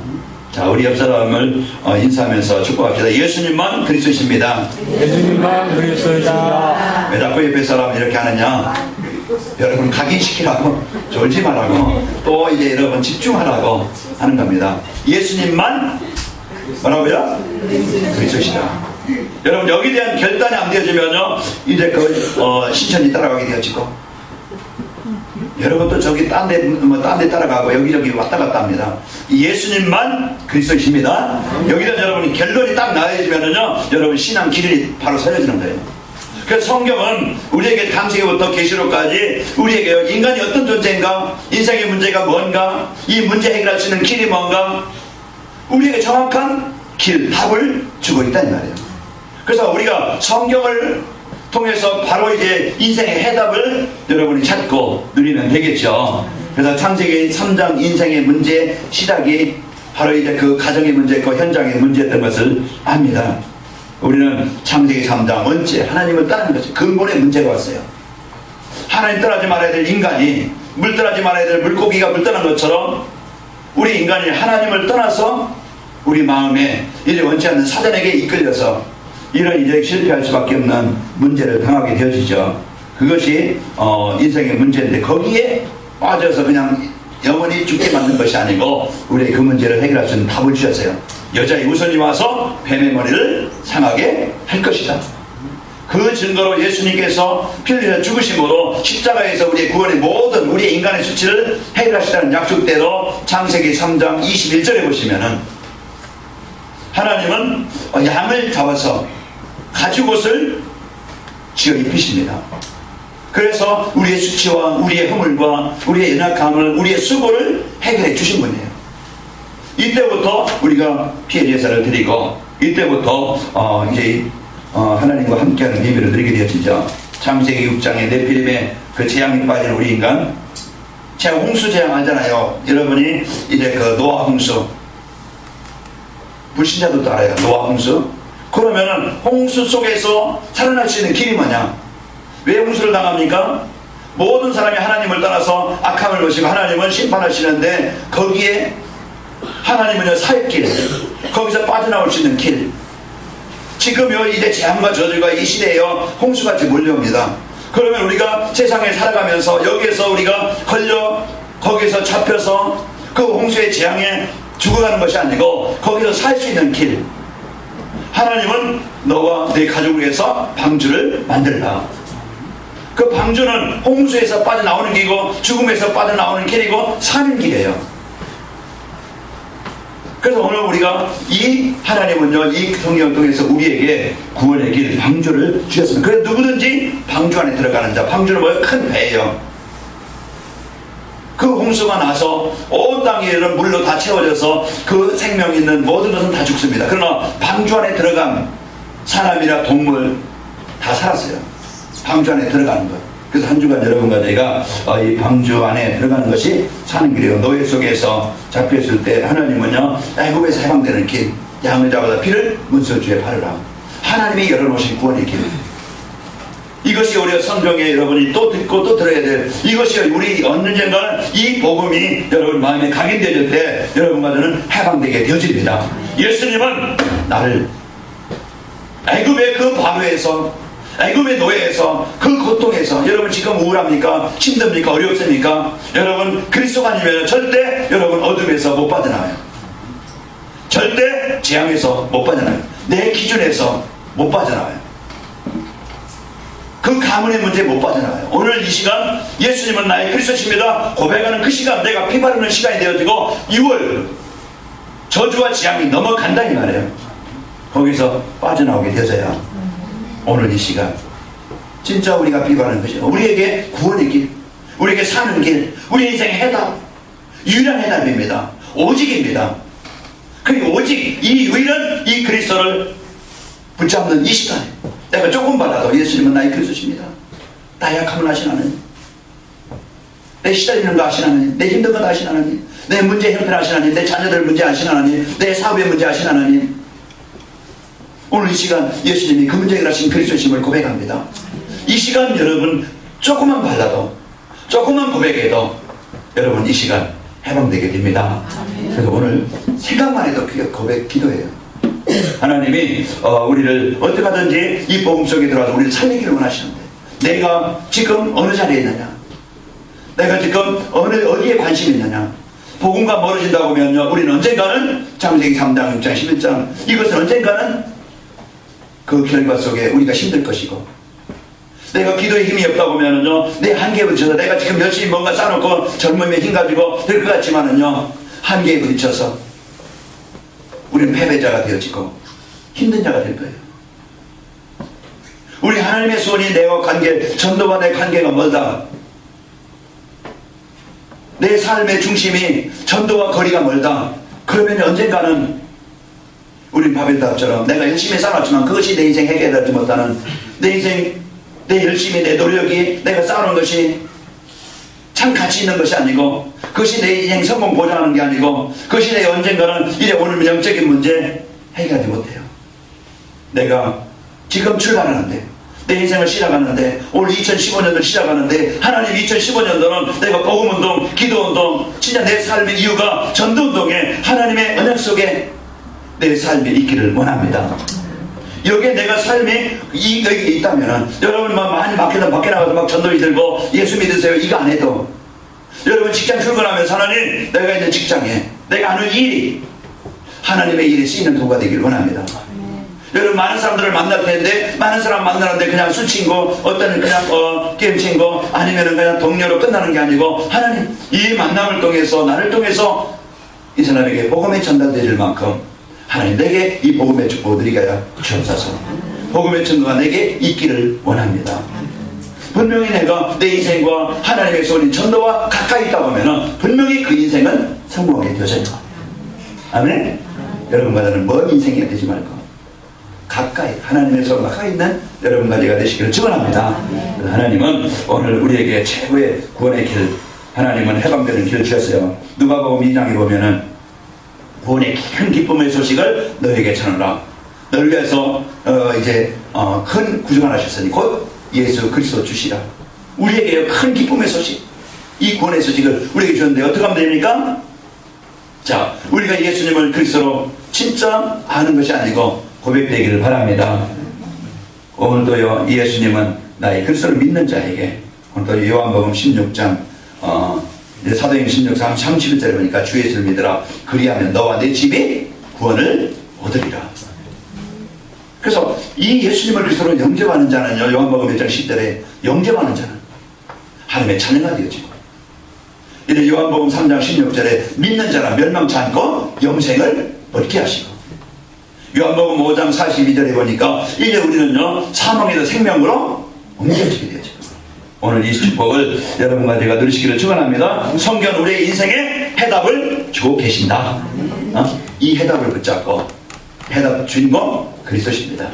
S1: 자, 우리 옆 사람을 인사하면서 축복합시다. 예수님만 그리스도십니다.
S2: 예수님만 그리스도십니다.
S1: 왜 자꾸 옆에 사람 이렇게 하느냐? 여러분 각인시키라고, 졸지 말라고, 또 이제 여러분 집중하라고 하는 겁니다. 예수님만 뭐라고요? 그리스도시다. 여러분 여기에 대한 결단이 안 되어지면요 이제 그 신천지 따라가게 되어지고, 여러분도 저기 딴 데 따라가고 여기저기 왔다 갔다 합니다. 예수님만 그리스도이십니다. 여기다 여러분이 결론이 딱 나와지면은요 여러분 신앙 길이 바로 서려지는 거예요. 그래서 성경은 우리에게 창세기부터 계시록까지 우리에게 인간이 어떤 존재인가, 인생의 문제가 뭔가, 이 문제 해결할 수 있는 길이 뭔가, 우리에게 정확한 길, 답을 주고 있다는 말이에요. 그래서 우리가 성경을 통해서 바로 이제 인생의 해답을 여러분이 찾고 누리면 되겠죠. 그래서 창세기 3장 인생의 문제 시작이 바로 이제 그 가정의 문제였고 현장의 문제였던 것을 압니다. 우리는 창세기 3장 언제 하나님을 떠나는 것이 근본의 문제가 왔어요. 하나님 떠나지 말아야 될 인간이, 물 떠나지 말아야 될 물고기가 물 떠난 것처럼 우리 인간이 하나님을 떠나서 우리 마음에 이제 원치 않는 사단에게 이끌려서 이런 이제 실패할 수밖에 없는 문제를 당하게 되어지죠. 그것이 인생의 문제인데, 거기에 빠져서 그냥 영원히 죽게 만든 것이 아니고 우리의 그 문제를 해결할 수 있는 답을 주셨어요. 여자의 우선이 와서 뱀의 머리를 상하게 할 것이다. 그 증거로 예수님께서 피 흘려 죽으심으로 십자가에서 우리의 구원의 모든 우리의 인간의 수치를 해결하시다는 약속대로 창세기 3장 21절에 보시면은 하나님은 양을 잡아서 가죽옷을 지어 입히십니다. 그래서 우리의 수치와 우리의 허물과 우리의 연약함을, 우리의 수고를 해결해 주신 분이에요. 이때부터 우리가 피해 제사를 드리고, 이때부터 이제 하나님과 함께하는 예배를 드리게 되었죠. 창세기 6장에 네피림의 그 재앙이 빠진 우리 인간, 제가 홍수 재앙 하잖아요. 여러분이 이제 그 노아 홍수, 불신자들도 알아요. 노아 홍수. 그러면은 홍수 속에서 살아날 수 있는 길이 뭐냐? 왜 홍수를 당합니까? 모든 사람이 하나님을 떠나서 악함을 보시고 하나님은 심판하시는데, 거기에 하나님은요 살 길, 거기서 빠져나올 수 있는 길. 지금요 이제 재앙과 저주가 이 시대에요 홍수같이 몰려옵니다. 그러면 우리가 세상에 살아가면서 여기에서 우리가 걸려 거기서 잡혀서 그 홍수의 재앙에 죽어가는 것이 아니고 거기서 살 수 있는 길, 하나님은 너와 내 가족을 위해서 방주를 만들라. 그 방주는 홍수에서 빠져나오는 길이고 죽음에서 빠져나오는 길이고 사는 길이에요. 그래서 오늘 우리가 이 하나님은요 이 성경을 통해서 우리에게 구원의 길, 방주를 주셨습니다. 그래서 누구든지 방주 안에 들어가는 자, 방주는 뭐예요? 큰 배예요. 그 홍수가 나서 온 땅이 물로 다 채워져서 그 생명 있는 모든 것은 다 죽습니다. 그러나 방주 안에 들어간 사람이나 동물 다 살았어요. 방주 안에 들어가는 것. 그래서 한 주간 여러분과 저희가 이 방주 안에 들어가는 것이 사는 길이에요. 노예 속에서 잡혔을 때 하나님은요 애굽에서 해방되는 길, 양을 잡아다 피를 문설주에 바르라. 하나님이 열어놓으신 구원의 길. 이것이 우리가 성경에 여러분이 또 듣고 또 들어야 될, 이것이 우리 언젠가는 이 복음이 여러분 마음에 각인되질 때 여러분과 저는 해방되게 되어집니다. 예수님은 나를 애굽의 그 바로에서, 애굽의 노예에서, 그 고통에서, 여러분 지금 우울합니까? 힘듭니까? 어렵습니까? 여러분 그리스도가 아니면 절대 여러분 어둠에서 못 빠져나와요. 절대 재앙에서 못 빠져나와요. 내 기준에서 못 빠져나와요. 그 가문의 문제에 못 빠져나와요. 오늘 이 시간 예수님은 나의 그리스도십니다 고백하는 그 시간, 내가 피 바르는 시간이 되어지고 6월 저주와 재앙이 넘어간다 이 말이에요. 거기서 빠져나오게 되어져야 오늘 이 시간 진짜 우리가 비바하는 것이죠. 우리에게 구원의 길, 우리에게 사는 길, 우리 인생의 해답, 유일한 해답입니다. 오직입니다. 그리고 오직 이 유일한 이 그리스도를 붙잡는 이 시간에 내가 조금 받아도 예수님은 나의 그리스도십니다. 나 약함을 아신 하나님, 내 시달리는 거 아신 하나님, 내 힘든 거 아신 하나님, 내 문제 형편 아신 하나님, 내 자녀들 문제 아신 하나님, 내 사업의 문제 아신 하나님, 오늘 이 시간 예수님이 그 문제 해결하신 그리스도심을 고백합니다. 이 시간 여러분 조금만 발라도, 조금만 고백해도 여러분 이 시간 해방되게 됩니다. 그래서 오늘 생각만 해도 그게 고백 기도예요. 하나님이 우리를 어떻게 하든지 이 복음 속에 들어와서 우리를 살리기를 원하시는데, 내가 지금 어느 자리에 있느냐, 내가 지금 어디에 관심이 있느냐, 복음과 멀어진다고 하면요 우리는 언젠가는 창세기 3장 6장 11장 이것은 언젠가는 그 결과 속에 우리가 힘들 것이고, 내가 기도에 힘이 없다고 하면은요 내 한계에 부딪혀서 내가 지금 열심히 뭔가 쌓아놓고 젊음에 힘 가지고 될 것 같지만은요 한계에 부딪혀서 우리는 패배자가 되어지고 힘든 자가 될 거예요. 우리 하나님의 소원이 내와 관계, 전도와 내 관계가 멀다, 내 삶의 중심이 전도와 거리가 멀다, 그러면 언젠가는 우린 바벨탑처럼 내가 열심히 살았지만 그것이 내 인생 해결하지 못하는, 내 인생, 내 열심히, 내 노력이 내가 쌓아놓은 것이 참 가치 있는 것이 아니고, 그것이 내 인생 성공 보장하는 게 아니고, 그것이 내 언젠가는 이래 오늘 영적인 문제 해결하지 못해요. 내가 지금 출발하는데, 내 인생을 시작하는데, 오늘 2015년도를 시작하는데, 하나님 2015년도는 내가 복음운동, 기도운동, 진짜 내 삶의 이유가 전도운동에 하나님의 언약 속에 내 삶이 있기를 원합니다. 여기에 내가 삶이 여기 있다면, 여러분 많이 밖에 나가서 막 전도리 들고 예수 믿으세요 이거 안 해도, 여러분 직장 출근하면서 하나님 내가 있는 직장에 내가 하는 일이 하나님의 일에 쓰이는 도구가 되기를 원합니다. 여러분 많은 사람들을 만날 텐데, 많은 사람 만나는데 그냥 술 친구, 어떤 그냥 게임 친구, 아니면은 그냥 동료로 끝나는 게 아니고, 하나님 이 만남을 통해서 나를 통해서 이 사람에게 복음이 전달되질 만큼 하나님 내게 이 복음의 축복을 드리게 하여 주옵소서. 복음의 증거가 내게 있기를 원합니다. 분명히 내가 내 인생과 하나님의 올린 전도와 가까이 있다고 하면 분명히 그 인생은 성공하게 되어져요. 아멘? 여러분과 저는 먼 인생이 되지 말고 가까이 하나님의 가까이 있는 여러분과 제가 되시기를 축원합니다. 하나님은 오늘 우리에게 최고의 구원의 길, 하나님은 해방되는 길을 주셨어요. 누가복음 2장에 보면은 구원의 큰 기쁨의 소식을 너에게 전하라. 너를 위해서 큰 구주가 나셨으니 곧 예수 그리스도 주시라. 우리에게 큰 기쁨의 소식, 이 구원의 소식을 우리에게 주는데 어떻게 하면 됩니까? 자, 우리가 예수님을 그리스도로 진짜 아는 것이 아니고 고백되기를 바랍니다. 오늘도요, 예수님은 나의 그리스도를 믿는 자에게, 오늘도 요한복음 16장 사도행전 16장 31절에 보니까 주 예수를 믿으라. 그리하면 너와 내 집이 구원을 얻으리라. 그래서 이 예수님을 그리스도로 영접하는 자는요, 요한복음 1장 10절에 영접하는 자는 하나님의 자녀가 되어지고, 이제 요한복음 3장 16절에 믿는 자라 멸망치 않고 영생을 얻게 하시고, 요한복음 5장 42절에 보니까 이제 우리는요, 사망에서 생명으로 옮겨지게 되어지고, 오늘 이 축복을 여러분과 제가 누리시기를 축원합니다. 성경은 우리의 인생에 해답을 주고 계신다. 이 해답을 붙잡고, 해답 주인공 그리스도십니다.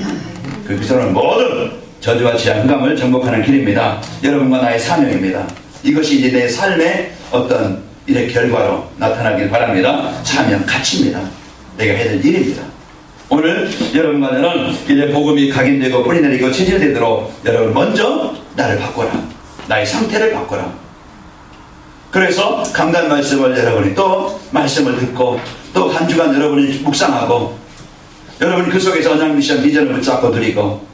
S1: 그 그리스도는 모든 저주와 지향감을 정복하는 길입니다. 여러분과 나의 사명입니다. 이것이 이제 내 삶의 어떤 일의 결과로 나타나길 바랍니다. 사명, 가치입니다. 내가 해야 될 일입니다. 오늘 여러분과 저는 이제 복음이 각인되고 뿌리내리고 체질되도록 여러분 먼저 나를 바꿔라. 나의 상태를 바꿔라. 그래서 강단 말씀을 여러분이 또 말씀을 듣고 또 한 주간 여러분이 묵상하고 여러분이 그 속에서 언약 미션 비전을 붙잡고 드리고,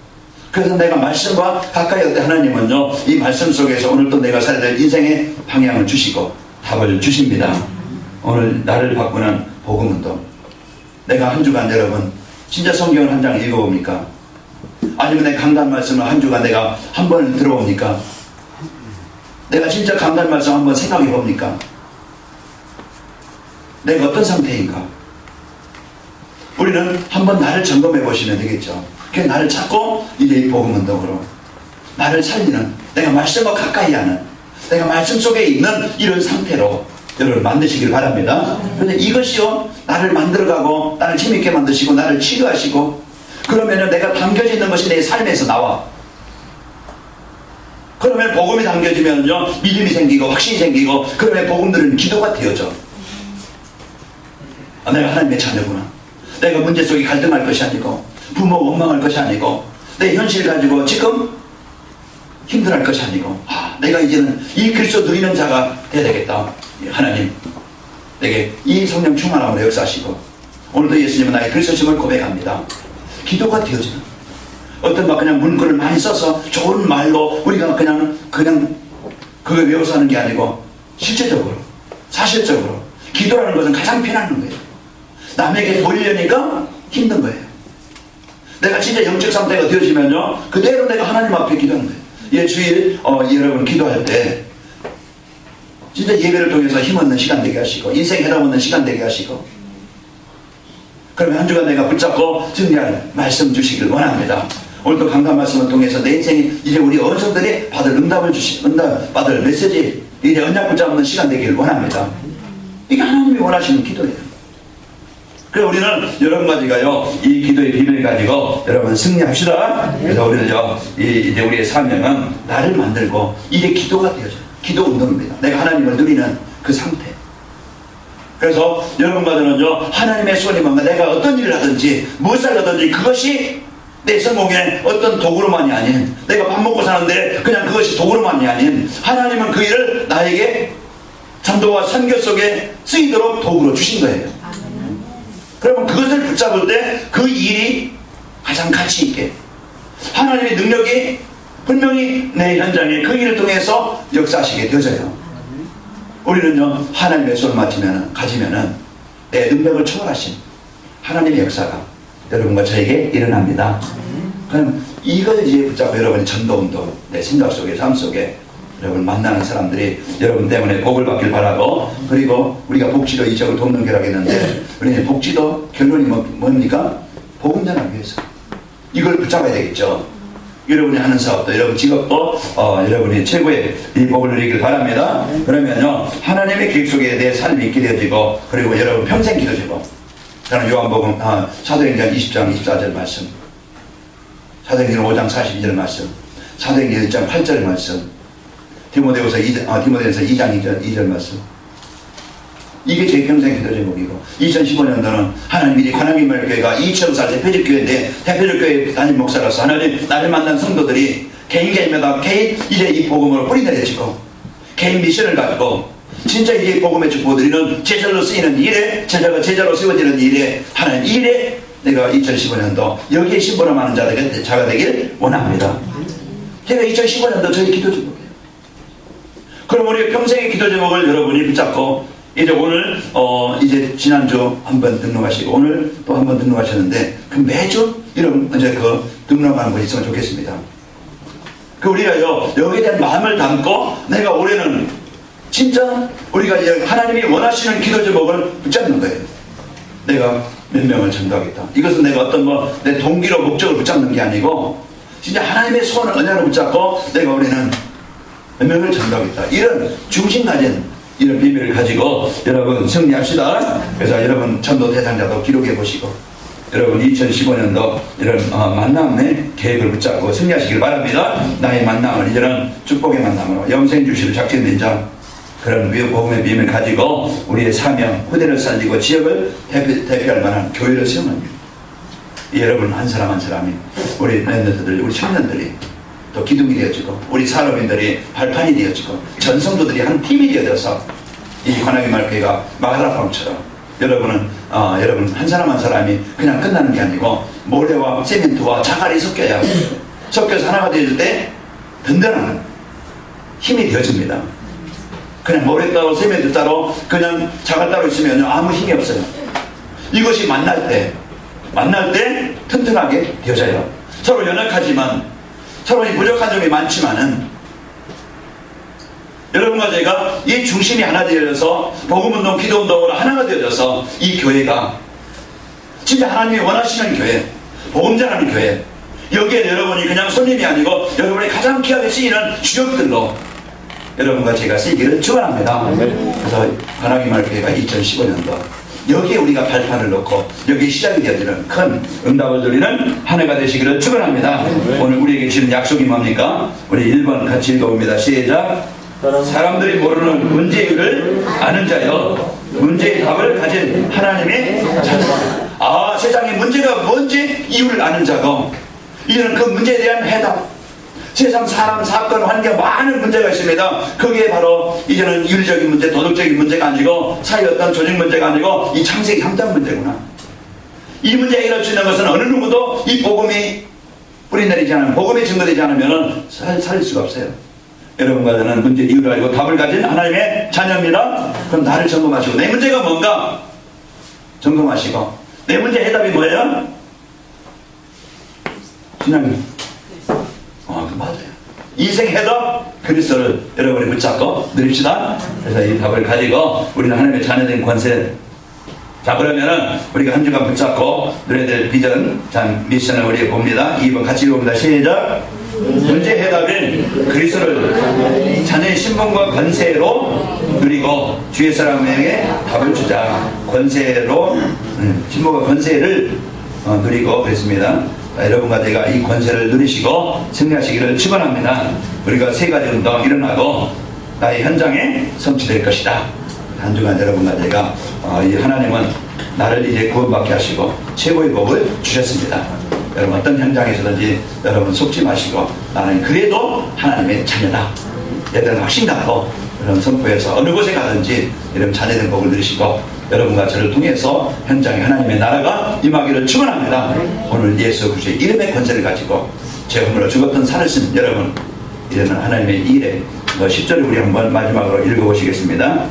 S1: 그래서 내가 말씀과 가까이 할 때 하나님은요, 이 말씀 속에서 오늘 또 내가 살아야 될 인생의 방향을 주시고 답을 주십니다. 오늘 나를 바꾸는 복음운동. 내가 한 주간 여러분 진짜 성경을 한 장 읽어봅니까? 아니면 내 강단 말씀을 한 주간 내가 한 번 들어봅니까? 내가 진짜 강단 말씀 한번 생각해 봅니까? 내가 어떤 상태인가? 우리는 한번 나를 점검해 보시면 되겠죠. 그래서 나를 찾고 이제 이 복음 운동으로 나를 살리는, 내가 말씀과 가까이 하는, 내가 말씀 속에 있는 이런 상태로 여러분 만드시길 바랍니다. 그런데 이것이요, 나를 만들어가고 나를 재밌게 만드시고 나를 치료하시고, 그러면 내가 담겨져 있는 것이 내 삶에서 나와. 그러면 복음이 담겨지면요, 믿음이 생기고 확신이 생기고, 그러면 복음 들은 기도가 되어져. 내가 하나님의 자녀구나. 내가 문제 속에 갈등할 것이 아니고 부모가 원망할 것이 아니고 내 현실을 가지고 지금 힘들어할 것이 아니고, 내가 이제는 이 그리스도 누리는 자가 돼야 되겠다. 하나님 내게 이 성령 충만함으로 역사하시고, 오늘도 예수님은 나의 그리스도심을 고백합니다. 기도가 되어지는, 어떤 막 그냥 문구를 많이 써서 좋은 말로 우리가 그냥 그걸 외워서 하는 게 아니고 실제적으로 사실적으로 기도라는 것은 가장 편한 거예요. 남에게 보이려니까 힘든 거예요. 내가 진짜 영적 상태가 되어지면요, 그대로 내가 하나님 앞에 기도하는 거예요. 예, 주일 여러분 기도할 때 진짜 예배를 통해서 힘 얻는 시간 되게 하시고 인생 해답 얻는 시간 되게 하시고, 그러면 한 주간 내가 붙잡고 승리할 말씀 주시길 원합니다. 오늘도 강단 말씀을 통해서 내 인생이 이제 우리 어른들이 받을 응답을 받을 메시지, 이제 언약 붙잡는 시간 되길 원합니다. 이게 하나님이 원하시는 기도예요. 그래서 우리는 여러분과 제가요, 이 기도의 비밀을 가지고 여러분 승리합시다. 그래서 우리는요, 이제 우리의 사명은 나를 만들고 이제 기도가 되어져요. 기도 운동입니다. 내가 하나님을 누리는 그 상태. 그래서 여러분과 저는요, 하나님의 손이 뭔가 내가 어떤 일을 하든지 무엇을 하든지 그것이 내 성공의 어떤 도구로만이 아닌, 내가 밥 먹고 사는데 그냥 그것이 도구로만이 아닌, 하나님은 그 일을 나에게 전도와 선교 속에 쓰이도록 도구로 주신 거예요. 그러면 그것을 붙잡을 때 그 일이 가장 가치 있게, 하나님의 능력이 분명히 내 현장에 그 일을 통해서 역사하시게 되어져요. 우리는요, 하나님의 손을 가지면은 내 능력을 초월하신 하나님의 역사가 여러분과 저에게 일어납니다. 그럼 이걸 이제 붙잡고 여러분의 전도운동, 내 생각 속에 삶 속에 여러분 만나는 사람들이 여러분 때문에 복을 받길 바라고, 그리고 우리가 복지도 이적을 돕는 교라고 했는데, 우리는 복지도 결론이 뭡니까? 복음 전하기 위해서. 이걸 붙잡아야 되겠죠. 여러분이 하는 사업도, 여러분 직업도 여러분이 최고의 이 복을 누리길 바랍니다. 그러면요, 하나님의 계획 속에 내 삶이 있게 되어지고, 그리고 여러분 평생 기도 제목. 저는 요한복음 사도행전 20장 24절 말씀, 사도행전 5장 42절 말씀, 사도행전 1장 8절 말씀, 디모데후서 2장 2절 말씀. 이게 제 평생 기도 제목이고, 2015년도는 하나님 미리 관악인말 교회가 2,000살 대표적 교회인데, 대표적 교회 담임 목사로서 하나님 나를 만난 성도들이 개인마다 개인 이제 이 복음을 뿌리 내려지고, 개인 미션을 갖고 진짜 이제 복음의 축복을 드리는 제자로 쓰이는 일에, 제자로 세워지는 일에, 하나님 일에 내가 2015년도 여기에 심부름하는 자가 되길 원합니다. 제가 2015년도 저희 기도 제목이에요. 그럼 우리 평생의 기도 제목을 여러분이 붙잡고, 이제 오늘 이제 지난주 한번 등록하시고 오늘 또 한번 등록하셨는데, 그 매주 이런 이제 그 등록하는 거 있으면 좋겠습니다. 그 우리가요 여기에 대한 마음을 담고, 내가 올해는 진짜 우리가 이제 하나님이 원하시는 기도 제목을 붙잡는 거예요. 내가 몇 명을 전도하겠다. 이것은 내가 어떤 내 동기로 목적을 붙잡는 게 아니고, 진짜 하나님의 소원을 언약을 붙잡고 내가 올해는 몇 명을 전도하겠다. 이런 중심 가진 이런 비밀을 가지고 여러분 승리합시다. 그래서 여러분 전도 대상자도 기록해 보시고, 여러분 2015년도 이런 만남의 계획을 붙잡고 승리하시길 바랍니다. 나의 만남을 이제는 축복의 만남으로 영생 주시로 작정된 자, 그런 복음의 비밀을 가지고 우리의 사명, 후대를 살리고 지역을 대표할 만한 교회를 세우는 일. 여러분 한 사람 한 사람이, 우리 멤버들, 우리 청년들이 또 기둥이 되어지고, 우리 산업인들이 발판이 되어지고, 전성도들이 한 팀이 되어져서 이 관악인말 교회가 마가라팜처럼 여러분 한 사람 한 사람이 그냥 끝나는 게 아니고, 모래와 세멘트와 자갈이 섞여서 하나가 되어질 때 든든한 힘이 되어집니다. 그냥 모래 따로 세멘트 따로 그냥 자갈 따로 있으면 아무 힘이 없어요. 이것이 만날 때 튼튼하게 되어져요. 서로 연약하지만, 서로 부족한 점이 많지만은, 여러분과 제가 이 중심이 하나 되어져서 복음운동, 기도운동으로 하나가 되어져서 이 교회가 진짜 하나님이 원하시는 교회, 복음 전하는 교회, 여기에 여러분이 그냥 손님이 아니고 여러분이 가장 귀하게 쓰이는 주역들로 여러분과 제가 쓰이기를 축원합니다. 그래서 관악인말 교회가 2015년도 여기에 우리가 발판을 놓고 여기 시작이 되어지는 큰 응답을 드리는 한 해가 되시기를 축원합니다. 오늘 우리에게 주시는 약속이 뭡니까? 우리 1번 같이 읽어봅니다. 시작. 사람들이 모르는 문제를 아는 자여, 문제의 답을 가진 하나님의 자녀. 세상에 문제가 뭔지 이유를 아는 자고, 이제는 그 문제에 대한 해답. 세상 사람, 사건, 환경 많은 문제가 있습니다. 그게 바로 이제는 윤리적인 문제, 도덕적인 문제가 아니고, 사회 어떤 조직 문제가 아니고 이 창세기 현장 문제구나. 이 문제 해결할 수 있는 것은 어느 누구도 이 복음이 뿌리내리지 않으면, 복음이 증거되지 않으면 살 수가 없어요. 여러분과 저는 문제 이유를 알고 답을 가진 하나님의 자녀입니다. 그럼 나를 점검하시고, 내 문제가 뭔가 점검하시고, 내 문제 해답이 뭐예요? 신앙이. 맞아요. 인생 해답 그리스도를 여러분이 붙잡고 누립시다. 그래서 이 답을 가지고 우리는 하나님의 자녀된 권세. 자, 그러면은 우리가 한 주간 붙잡고 누려야 될 비전, 미션을 우리가 봅니다. 2번 같이 읽어봅니다. 시작. 문제 해답인 그리스도를 자녀의 신분과 권세로 누리고 주의 사람에게 답을 주자. 권세로, 신분과 권세를 누리고 그랬습니다. 여러분과 제가 이 권세를 누리시고 승리하시기를 축원합니다. 우리가 세 가지 운동 일어나고 나의 현장에 성취될 것이다. 한 주간 여러분과 제가 이 하나님은 나를 이제 구원받게 하시고 최고의 복을 주셨습니다. 여러분 어떤 현장에서든지 여러분 속지 마시고, 나는 그래도 하나님의 자녀다. 얘들은 확신 갖고 여러분 선포해서 어느 곳에 가든지 이런 자녀된 복을 누리시고, 여러분과 저를 통해서 현장에 하나님의 나라가 임하기를 축원합니다. 오늘 예수 그리스도의 이름의 권세를 가지고 제 허물로 죽었던 살을 쓴 여러분, 이제는 하나님의 일에 10절을 우리 한번 마지막으로 읽어보시겠습니다.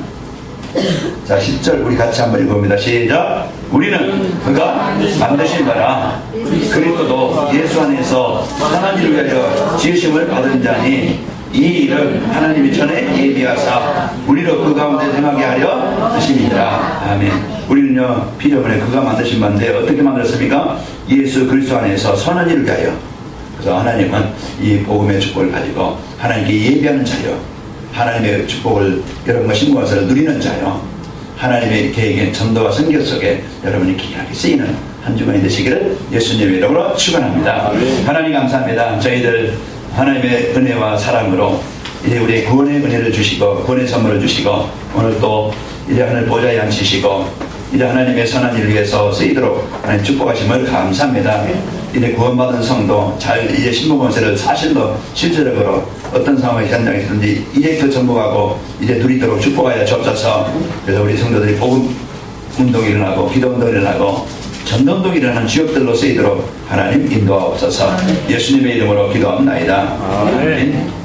S1: 자, 10절 우리 같이 한번 읽어봅니다. 시작. 우리는 그가 만드신 바라 그리스도도 예수 안에서 선한 일을 위하여 지으심을 받은 자니 이 일은 하나님이 전에 예비하사 우리로 그 가운데 행하게 하려 하심이니라. 아멘. 우리는요 피조물에 그가 만드신 바인데 어떻게 만들었습니까? 예수 그리스도 안에서 선한 일을 위하여. 그래서 하나님은 이 복음의 축복을 가지고 하나님께 예비하는 자요, 하나님의 축복을 여러분과 신부가서 누리는 자요, 하나님의 계획의 전도와 선교 속에 여러분이 귀하게 쓰이는 한 주간이 되시기를 예수님의 이름으로 축원합니다. 하나님 감사합니다. 저희들 하나님의 은혜와 사랑으로 이제 우리의 구원의 은혜를 주시고 구원의 선물을 주시고 오늘 또 이제 하늘 보좌에 앉히시고 이제 하나님의 선한 일을 위해서 쓰이도록 하나님 축복하심을 감사합니다. 이제 구원받은 성도 잘 이제 신부권세를 사실로 실제적으로 어떤 상황의 현장에서든지 이제 그 전복하고 이제 누리도록 축복하여 주옵소서. 그래서 우리 성도들이 복음 운동이 일어나고 기도 운동이 일어나고 전도 운동이 일어나는 지역들로 쓰이도록 하나님 인도하옵소서. 예수님의 이름으로 기도합나이다. 아멘.